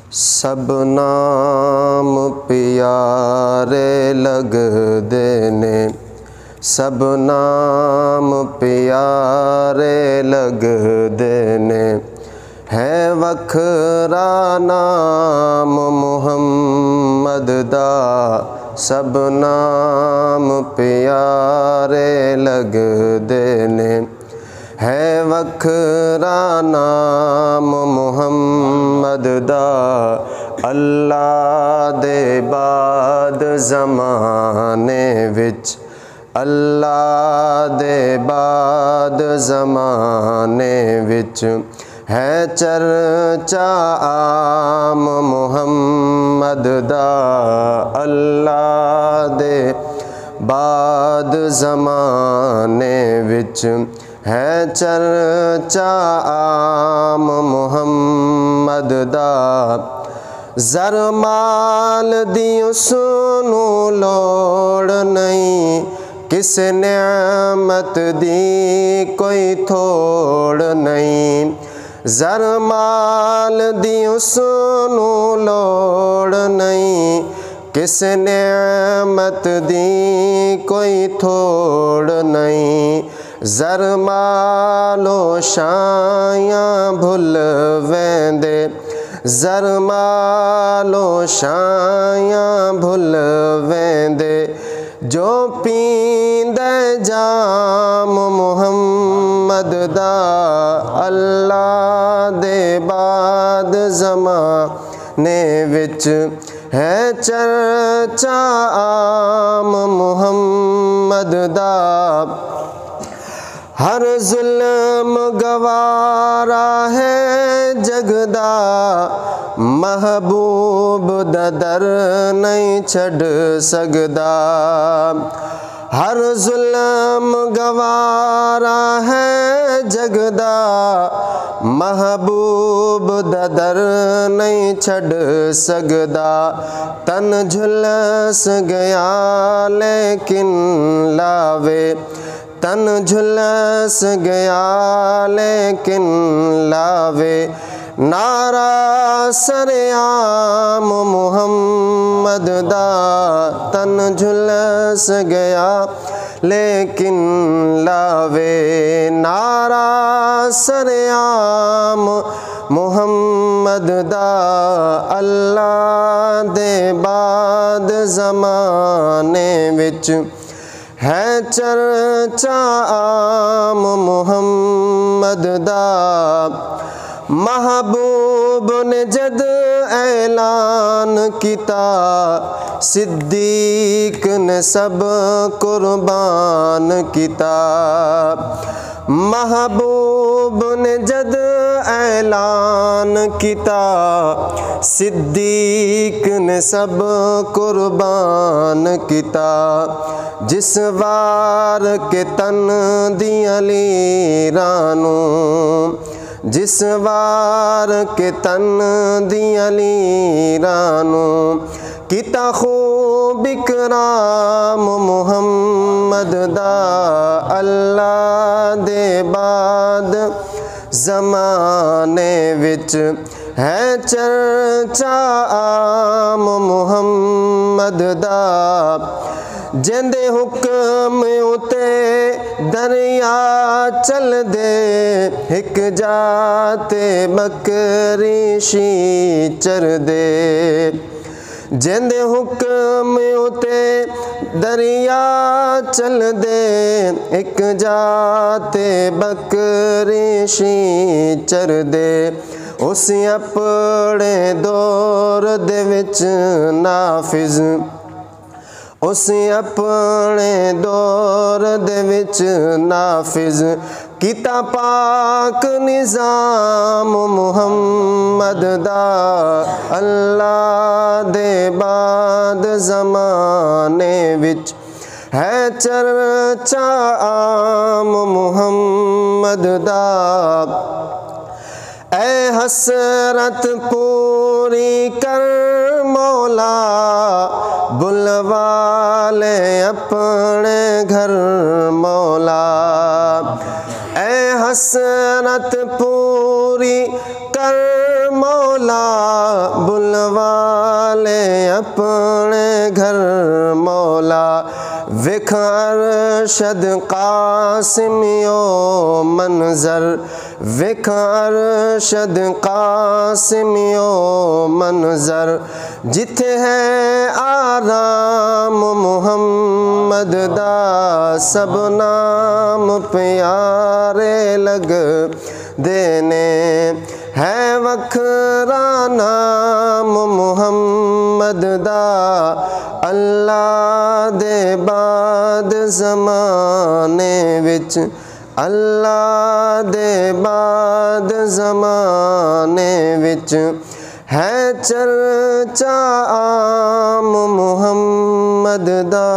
सब नाम प्यारे लगदे ने, सब नाम प्यारे लगदे ने। है वखरा नाम मुहम्मद दा, सब नाम प्यारे लगदे ने। है वखरा नाम मुहम्मद दा, अल्लाह दे बाद ज़माने विच, अल्लाह दे बाद ज़माने विच। है चर्चा आम मुहम्मद दा, अल्लाह दे बाद ज़माने विच। है चर्चा आम मुहम्मद दा। ज़र माल दी उसनू लोड़ नहीं, किस नेमत दी कोई थोड़ नहीं। ज़र माल दी उसनू लोड़ नहीं, किस नेमत दी कोई थोड़ नहीं। ज़र मालो शायां भुल वेंदे, ज़र मालो शायां भुल वेंदे। जो पींदे जाम मुहम्मद दा, अल्लाह दे बाद ज़माने विच। है चर्चा आम मुहम्मद दा। हर जुल्म गवारा है जगदा, महबूब दा दर नहीं छड़ सकदा। हर जुल्म गवारा है जगदा, महबूब दा दर नहीं छड़ सकदा। तन झुलस गया लेकिन लावे, तन झुलस गया लेकिन लावे। नारा सरेआम मुहम्मद दा, तन झुलस गया लेकिन लावे। नारा सरेआम मुहम्मद दा, अल्लाह दे बाद ज़माने विच। है चर्चा आम मुहम्मद दा। महबूब ने जद ऐलान किता, सिद्दीक ने सब कुर्बान किता। महबूब ने जद ऐलान किता, सिद्दीक ने सब कुर्बान किता। जिस वार के तन दिया लीरानू, जिस वार के तन दिया लीरानू। किता खूब इकराम मुहम्मद दा, अल्लाह दे बाद ज़माने विच। है चर्चा आम मुहम्मद दा। जिंदे हुक्म उते दरिया चल दे, हिक जाते बकरी शीचर दे। जिंदे हुक्म उते दरिया चल दे, हिक जाते बकरी शीचर दे। उस अपने दौर दे विच नाफिज, उस अपने दौर दे विच नाफिज। किता पाक निज़ाम मुहम्मद दा, अल्लाह दे बाद ज़माने विच। है चर्चा आम मुहम्मद दा। ऐ हसरत पूरी कर मौला, बुलवा ले अपने घर मौला। ऐ हसरत पूरी कर मौला, बुलवा बुलवाले अपने घर मौला। विख अरशद कासिमियो मंजर, विख अरशद कासिमियो मंजर। जिथे है आराम मुहम्मद दा, सब नाम प्यारे लग देने। है वखरा नाम मुहम्मद दा, अल्लाह दे बाद ज़माने विच, अल्लाह दे बाद ज़माने विच। है चर्चा आम मुहम्मद दा।